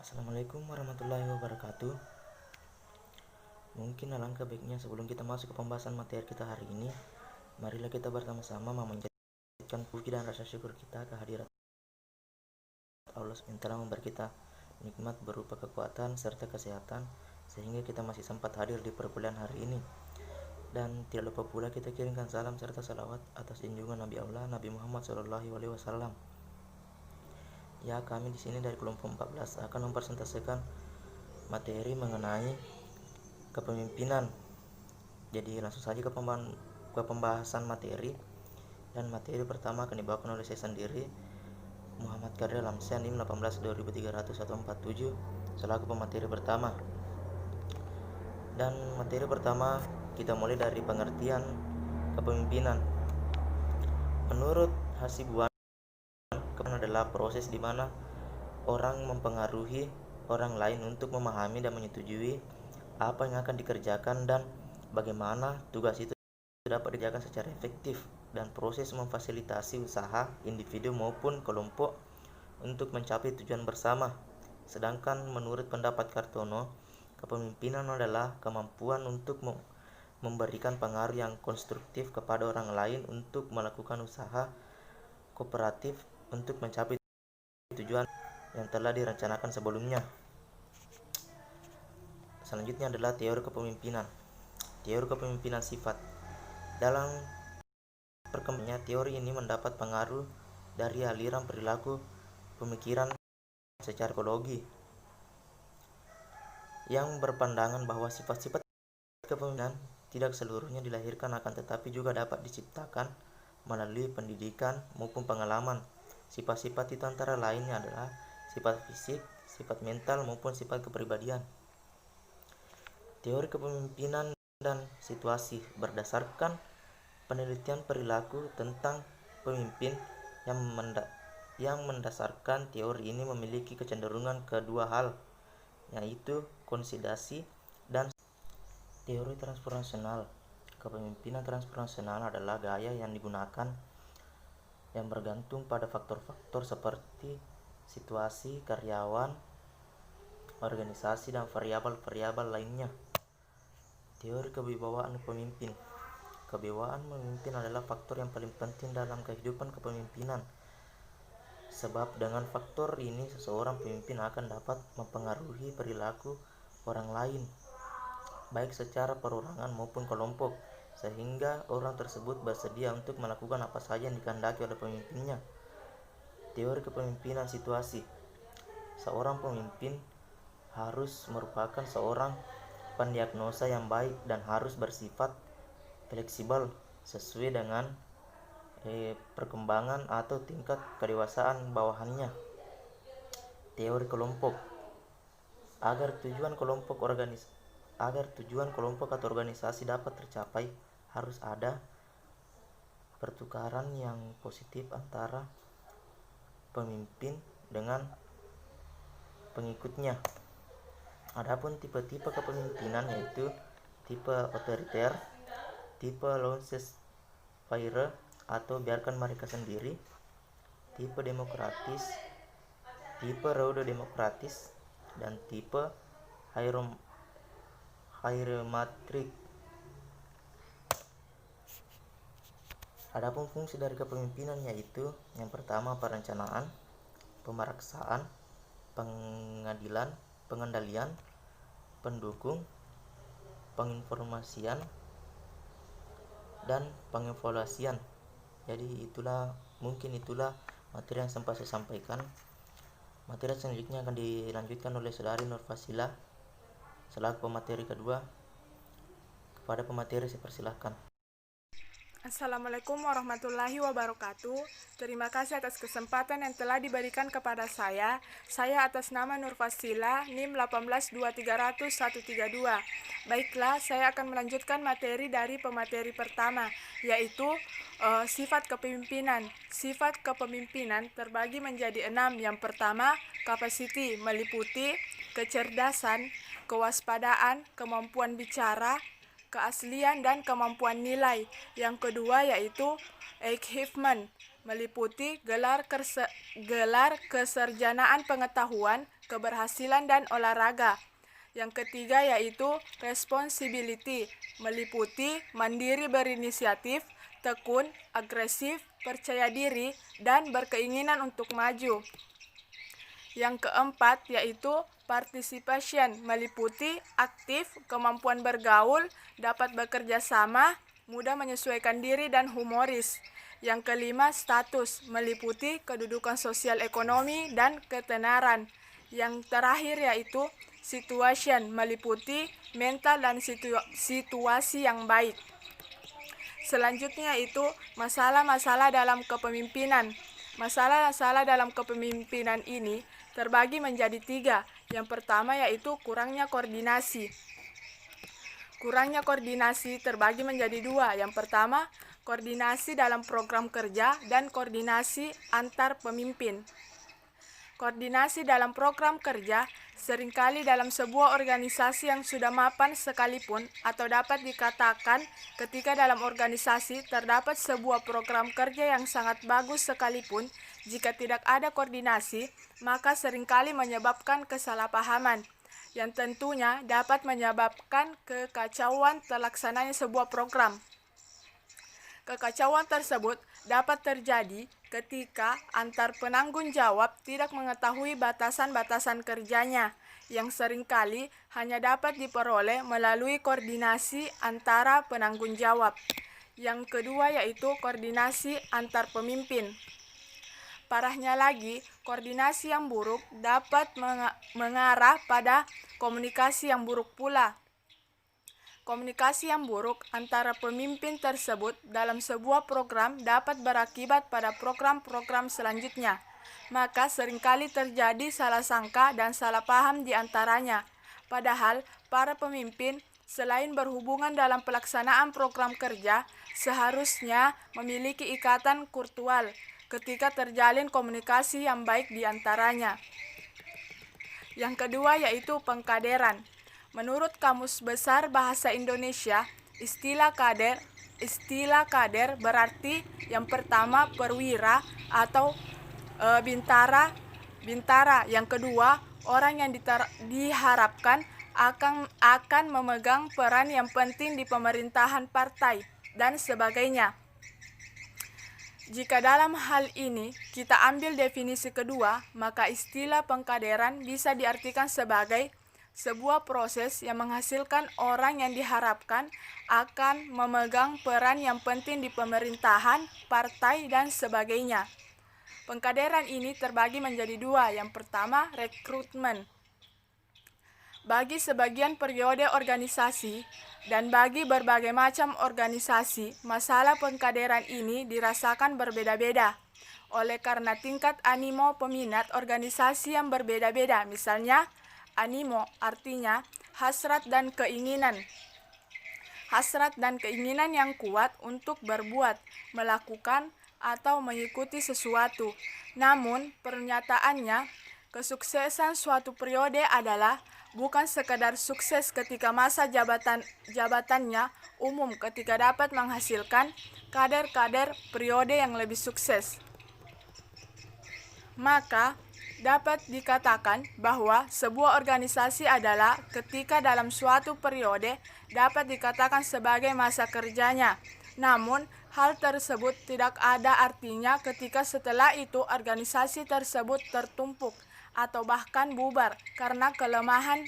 Assalamualaikum warahmatullahi wabarakatuh. Mungkin alangkah baiknya sebelum kita masuk ke pembahasan materi kita hari ini, marilah kita bersama-sama memanjatkan puji dan rasa syukur kita kehadirat Allah yang telah memberi kita nikmat berupa kekuatan serta kesehatan sehingga kita masih sempat hadir di perkuliahan hari ini. Dan tidak lupa pula kita kirimkan salam serta salawat atas junjungan Nabi Allah Nabi Muhammad SAW. Ya, kami di sini dari kelompok 14 akan mempresentasikan materi mengenai kepemimpinan. Jadi langsung saja ke pembahasan materi. Dan materi pertama akan dibawakan oleh saya sendiri, Muhammad Kadir Lamsyah, NIM 1823147 selaku pemateri pertama. Dan materi pertama kita mulai dari pengertian kepemimpinan. Menurut Hasibuan, kepemimpinan adalah proses di mana orang mempengaruhi orang lain untuk memahami dan menyetujui apa yang akan dikerjakan dan bagaimana tugas itu dapat dikerjakan secara efektif, dan proses memfasilitasi usaha individu maupun kelompok untuk mencapai tujuan bersama. Sedangkan menurut pendapat Kartono, kepemimpinan adalah kemampuan untuk memberikan pengaruh yang konstruktif kepada orang lain untuk melakukan usaha kooperatif untuk mencapai tujuan yang telah direncanakan sebelumnya. Selanjutnya adalah teori kepemimpinan. Teori kepemimpinan sifat. Dalam perkembangannya, teori ini mendapat pengaruh dari aliran perilaku pemikiran secara psikologi yang berpandangan bahwa sifat-sifat kepemimpinan tidak seluruhnya dilahirkan, akan tetapi juga dapat diciptakan melalui pendidikan maupun pengalaman. Sifat-sifat itu antara lainnya adalah sifat fisik, sifat mental maupun sifat kepribadian. Teori kepemimpinan dan situasi berdasarkan penelitian perilaku tentang pemimpin yang mendasarkan teori ini memiliki kecenderungan ke dua hal, yaitu konsolidasi dan teori transformasional. Kepemimpinan transformasional adalah gaya yang digunakan yang bergantung pada faktor-faktor seperti situasi, karyawan, organisasi, dan variabel-variabel lainnya. Teori kewibawaan pemimpin. Kewibawaan pemimpin adalah faktor yang paling penting dalam kehidupan kepemimpinan. Sebab dengan faktor ini seseorang pemimpin akan dapat mempengaruhi perilaku orang lain, baik secara perorangan maupun kelompok, sehingga orang tersebut bersedia untuk melakukan apa saja yang dikehendaki oleh pemimpinnya. Teori kepemimpinan situasi. Seorang pemimpin harus merupakan seorang pendiagnosa yang baik dan harus bersifat fleksibel sesuai dengan perkembangan atau tingkat kedewasaan bawahannya. Teori kelompok. Agar tujuan kelompok atau organisasi dapat tercapai, harus ada pertukaran yang positif antara pemimpin dengan pengikutnya. Adapun tipe-tipe kepemimpinan yaitu tipe otoriter, tipe laissez-faire atau biarkan mereka sendiri, tipe demokratis, tipe pseudo-demokratis, dan tipe hierarkic. Adapun fungsi dari kepemimpinan yaitu yang pertama perencanaan, pemeraksaan, pengendalian, pendukung, penginformasian, dan pengevaluasian. Jadi itulah materi yang sempat saya sampaikan. Materi selanjutnya akan dilanjutkan oleh saudari Nur Fasilah selaku pemateri kedua. Kepada pemateri saya persilahkan. Assalamualaikum warahmatullahi wabarakatuh. Terima kasih atas kesempatan yang telah diberikan kepada saya. Saya atas nama Nur Fasilah, NIM 1823132. Baiklah, saya akan melanjutkan materi dari pemateri pertama, yaitu sifat kepemimpinan. Sifat kepemimpinan terbagi menjadi 6. Yang pertama, capacity, meliputi kecerdasan, kewaspadaan, kemampuan bicara, keaslian, dan kemampuan nilai. Yang kedua yaitu achievement, meliputi gelar keserjanaan pengetahuan, keberhasilan dan olahraga. Yang ketiga yaitu responsibility, meliputi mandiri berinisiatif, tekun, agresif, percaya diri, dan berkeinginan untuk maju. Yang keempat yaitu participation, meliputi aktif, kemampuan bergaul, dapat bekerja sama, mudah menyesuaikan diri, dan humoris. Yang kelima status, meliputi kedudukan sosial ekonomi dan ketenaran. Yang terakhir yaitu situation, meliputi mental dan situasi yang baik. Selanjutnya yaitu masalah-masalah dalam kepemimpinan. Masalah-masalah dalam kepemimpinan ini terbagi menjadi 3. Yang pertama yaitu kurangnya koordinasi. Kurangnya koordinasi terbagi menjadi 2. Yang pertama, koordinasi dalam program kerja dan koordinasi antar pemimpin. Koordinasi dalam program kerja seringkali dalam sebuah organisasi yang sudah mapan sekalipun, atau dapat dikatakan ketika dalam organisasi terdapat sebuah program kerja yang sangat bagus sekalipun, jika tidak ada koordinasi, maka seringkali menyebabkan kesalahpahaman, yang tentunya dapat menyebabkan kekacauan terlaksananya sebuah program. Kekacauan tersebut dapat terjadi ketika antar penanggung jawab tidak mengetahui batasan-batasan kerjanya, yang seringkali hanya dapat diperoleh melalui koordinasi antara penanggung jawab. Yang kedua yaitu koordinasi antar pemimpin. Parahnya lagi, koordinasi yang buruk dapat mengarah pada komunikasi yang buruk pula. Komunikasi yang buruk antara pemimpin tersebut dalam sebuah program dapat berakibat pada program-program selanjutnya. Maka seringkali terjadi salah sangka dan salah paham di antaranya. Padahal para pemimpin selain berhubungan dalam pelaksanaan program kerja, seharusnya memiliki ikatan kurtual ketika terjalin komunikasi yang baik di antaranya. Yang kedua yaitu pengkaderan. Menurut Kamus Besar Bahasa Indonesia, istilah kader berarti yang pertama perwira atau bintara. Yang kedua, orang yang diharapkan akan memegang peran yang penting di pemerintahan partai dan sebagainya. Jika dalam hal ini kita ambil definisi kedua, maka istilah pengkaderan bisa diartikan sebagai sebuah proses yang menghasilkan orang yang diharapkan akan memegang peran yang penting di pemerintahan, partai, dan sebagainya. Pengkaderan ini terbagi menjadi 2. Yang pertama, rekrutmen. Bagi sebagian periode organisasi dan bagi berbagai macam organisasi, masalah pengkaderan ini dirasakan berbeda-beda. Oleh karena tingkat animo peminat organisasi yang berbeda-beda, misalnya animo artinya hasrat dan keinginan. Hasrat dan keinginan yang kuat untuk berbuat, melakukan, atau mengikuti sesuatu. Namun, pernyataannya, kesuksesan suatu periode adalah bukan sekadar sukses ketika masa jabatannya umum ketika dapat menghasilkan kader-kader periode yang lebih sukses. Maka, dapat dikatakan bahwa sebuah organisasi adalah ketika dalam suatu periode dapat dikatakan sebagai masa kerjanya. Namun, hal tersebut tidak ada artinya ketika setelah itu organisasi tersebut tertumpuk atau bahkan bubar karena kelemahan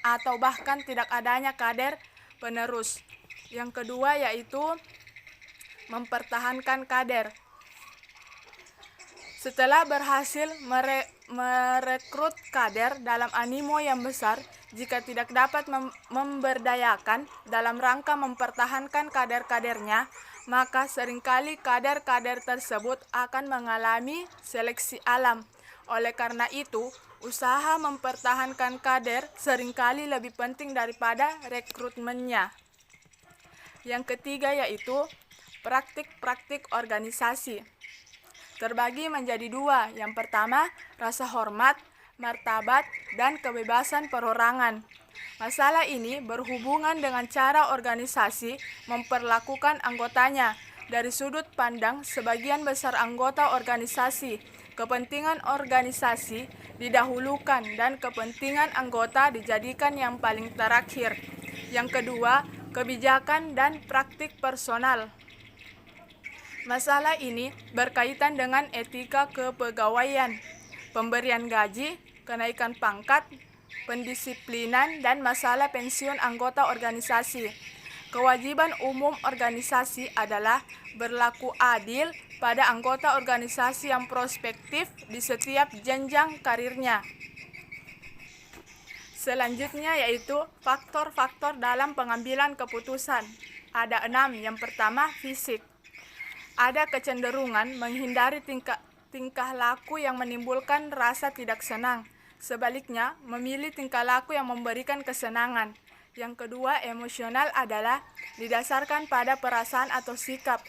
atau bahkan tidak adanya kader penerus. Yang kedua yaitu mempertahankan kader. Setelah berhasil merekrut kader dalam animo yang besar, jika tidak dapat memberdayakan dalam rangka mempertahankan kader-kadernya, maka seringkali kader-kader tersebut akan mengalami seleksi alam. Oleh karena itu, usaha mempertahankan kader seringkali lebih penting daripada rekrutmennya. Yang ketiga yaitu praktik-praktik organisasi. Terbagi menjadi 2. Yang pertama, rasa hormat, martabat, dan kebebasan perorangan. Masalah ini berhubungan dengan cara organisasi memperlakukan anggotanya. Dari sudut pandang sebagian besar anggota organisasi, kepentingan organisasi didahulukan dan kepentingan anggota dijadikan yang paling terakhir. Yang kedua, kebijakan dan praktik personal. Masalah ini berkaitan dengan etika kepegawaian, pemberian gaji, kenaikan pangkat, pendisiplinan, dan masalah pensiun anggota organisasi. Kewajiban umum organisasi adalah berlaku adil pada anggota organisasi yang prospektif di setiap jenjang karirnya. Selanjutnya yaitu faktor-faktor dalam pengambilan keputusan. Ada 6. Yang pertama, fisik. Ada kecenderungan menghindari tingkah laku yang menimbulkan rasa tidak senang. Sebaliknya, memilih tingkah laku yang memberikan kesenangan. Yang kedua, emosional adalah didasarkan pada perasaan atau sikap.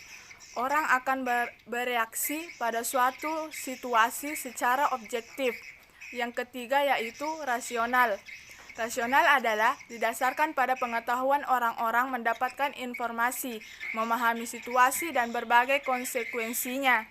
Orang akan bereaksi pada suatu situasi secara objektif. Yang ketiga yaitu rasional. Rasional adalah didasarkan pada pengetahuan orang-orang mendapatkan informasi, memahami situasi dan berbagai konsekuensinya.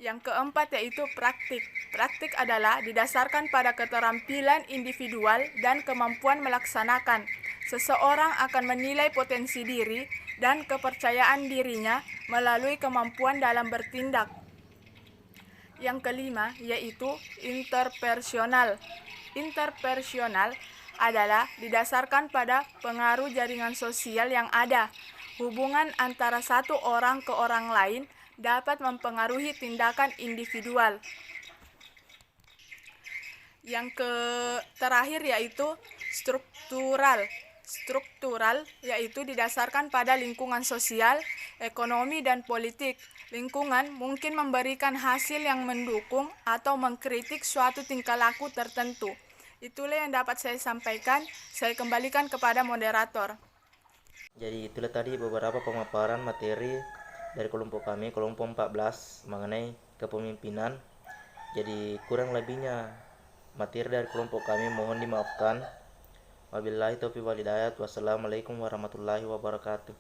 Yang keempat yaitu praktik. Praktik adalah didasarkan pada keterampilan individual dan kemampuan melaksanakan. Seseorang akan menilai potensi diri dan kepercayaan dirinya melalui kemampuan dalam bertindak. Yang kelima yaitu interpersonal. Interpersonal adalah didasarkan pada pengaruh jaringan sosial yang ada. Hubungan antara satu orang ke orang lain dapat mempengaruhi tindakan individual. Yang terakhir yaitu struktural. Struktural yaitu didasarkan pada lingkungan sosial, ekonomi, dan politik. Lingkungan mungkin memberikan hasil yang mendukung atau mengkritik suatu tingkah laku tertentu. Itulah yang dapat saya sampaikan. Saya kembalikan kepada moderator. Jadi itulah tadi beberapa pemaparan materi dari kelompok kami, kelompok 14, mengenai kepemimpinan. Jadi kurang lebihnya materi dari kelompok kami mohon dimaafkan. Wabillahi taufiq wal hidayah. Wassalamualaikum warahmatullahi wabarakatuh.